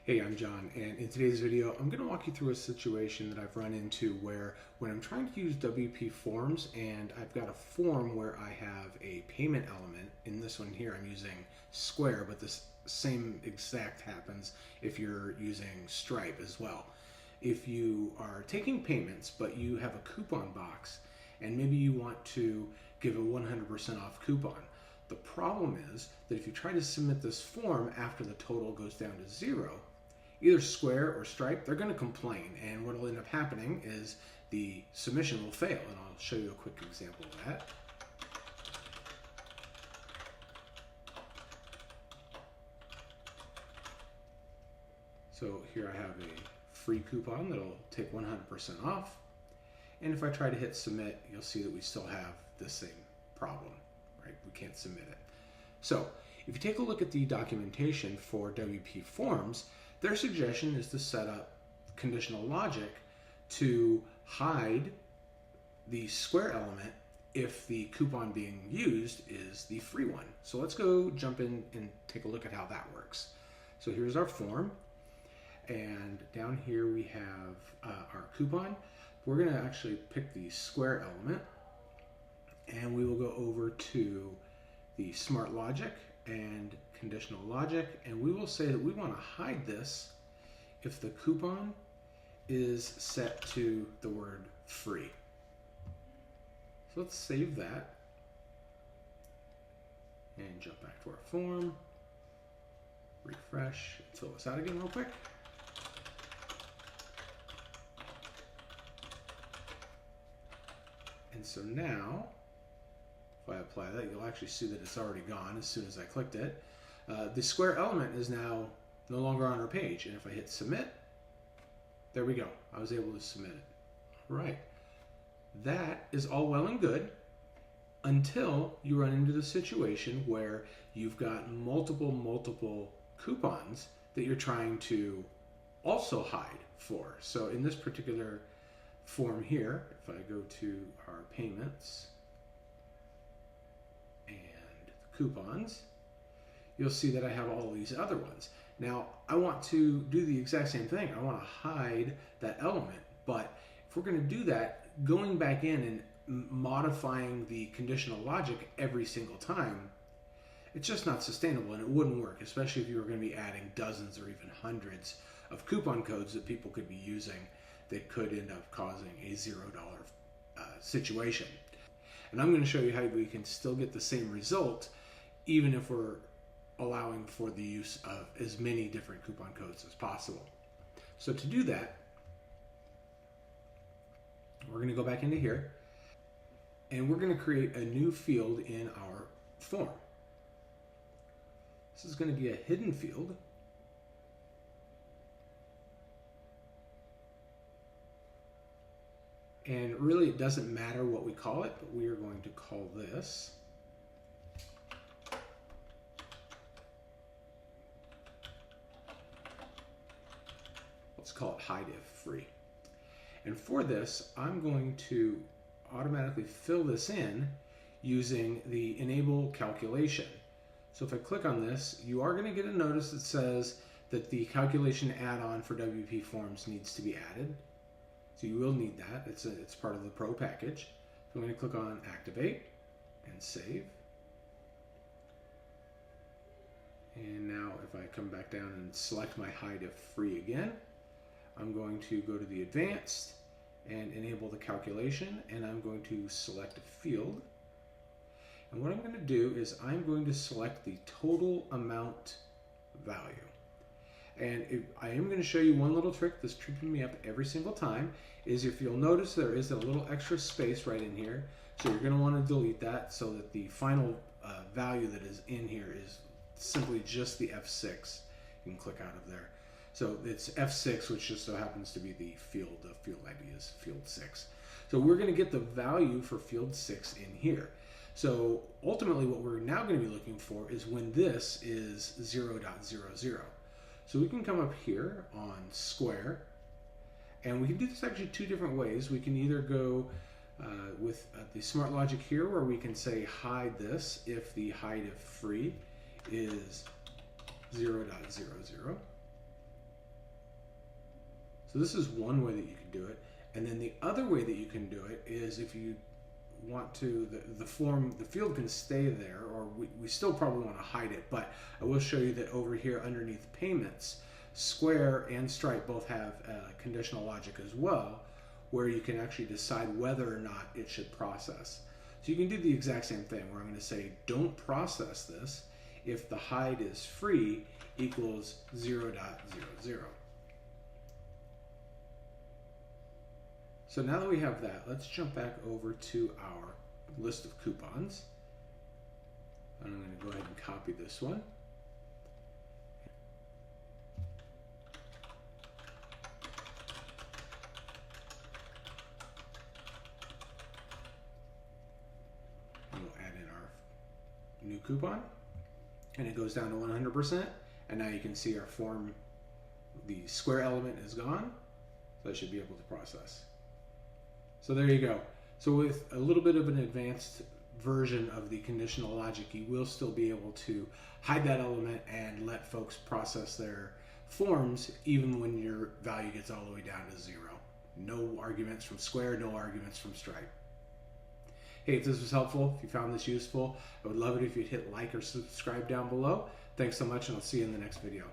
Hey, I'm John, and in today's video, I'm going to walk you through a situation that I've run into where when I'm trying to use WPForms and I've got a form where I have a payment element, in this one here I'm using Square, but this same exact happens if you're using Stripe as well. If you are taking payments, but you have a coupon box, and maybe you want to give a 100% off coupon, the problem is that if you try to submit this form after the total goes down to zero, either Square or Stripe, they're going to complain, and what will end up happening is the submission will fail, and I'll show you a quick example of that. So here I have a free coupon that'll take 100% off, and if I try to hit submit, you'll see that we still have the same problem, right? We can't submit it. So if you take a look at the documentation for WPForms, their suggestion is to set up conditional logic to hide the Square element if the coupon being used is the free one. So let's go jump in and take a look at how that works. So here's our form, and down here we have our coupon. We're going to actually pick the Square element, and we will go over to the smart logic and conditional logic, and we will say that we want to hide this if the coupon is set to the word free. So let's save that and jump back to our form, refresh, fill this out again real quick. And so now, if I apply that, you'll actually see that it's already gone as soon as I clicked it. The Square element is now no longer on our page, and if I hit submit, there we go. I was able to submit it. All right. That is all well and good until you run into the situation where you've got multiple coupons that you're trying to also hide for. So in this particular form here, if I go to our payments and coupons, you'll see that I have all these other ones. Now, I want to do the exact same thing. I want to hide that element, but if we're going to do that, going back in and modifying the conditional logic every single time, it's just not sustainable, and it wouldn't work, especially if you were going to be adding dozens or even hundreds of coupon codes that people could be using that could end up causing a $0 situation. And I'm going to show you how we can still get the same result even if we're allowing for the use of as many different coupon codes as possible. So to do that, we're going to go back into here, and we're going to create a new field in our form. This is going to be a hidden field. And really it doesn't matter what we call it, but we are going to call this let's call it hide if free. And for this, I'm going to automatically fill this in using the enable calculation. So if I click on this, you are going to get a notice that says that the calculation add-on for WPForms needs to be added. So you will need that. It's part of the Pro package. So I'm going to click on Activate and Save. And now if I come back down and select my hide if free again, I'm going to go to the Advanced and enable the calculation, and I'm going to select a field. And what I'm going to do is I'm going to select the total amount value. And I am going to show you one little trick that's tripping me up every single time, is if you'll notice there is a little extra space right in here. So you're going to want to delete that so that the final value that is in here is simply just the F6. You can click out of there. So it's F6, which just so happens to be the field ID is field 6. So we're going to get the value for field 6 in here. So ultimately what we're now going to be looking for is when this is 0.00. So we can come up here on Square, and we can do this actually two different ways. We can either go with the smart logic here, where we can say hide this if the hide if free is 0.00. So this is one way that you can do it. And then the other way that you can do it is if you want to, the field can stay there, or we still probably want to hide it, but I will show you that over here underneath payments, Square and Stripe both have conditional logic as well, where you can actually decide whether or not it should process. So you can do the exact same thing where I'm going to say don't process this if the hide is free equals 0.00. So now that we have that, let's jump back over to our list of coupons. And I'm going to go ahead and copy this one. And we'll add in our new coupon. And it goes down to 100%. And now you can see our form, the Square element is gone. So I should be able to process. So there you go. So with a little bit of an advanced version of the conditional logic, you will still be able to hide that element and let folks process their forms even when your value gets all the way down to 0. No arguments from Square, no arguments from Stripe. Hey, if this was helpful, if you found this useful, I would love it if you'd hit like or subscribe down below. Thanks so much, and I'll see you in the next video.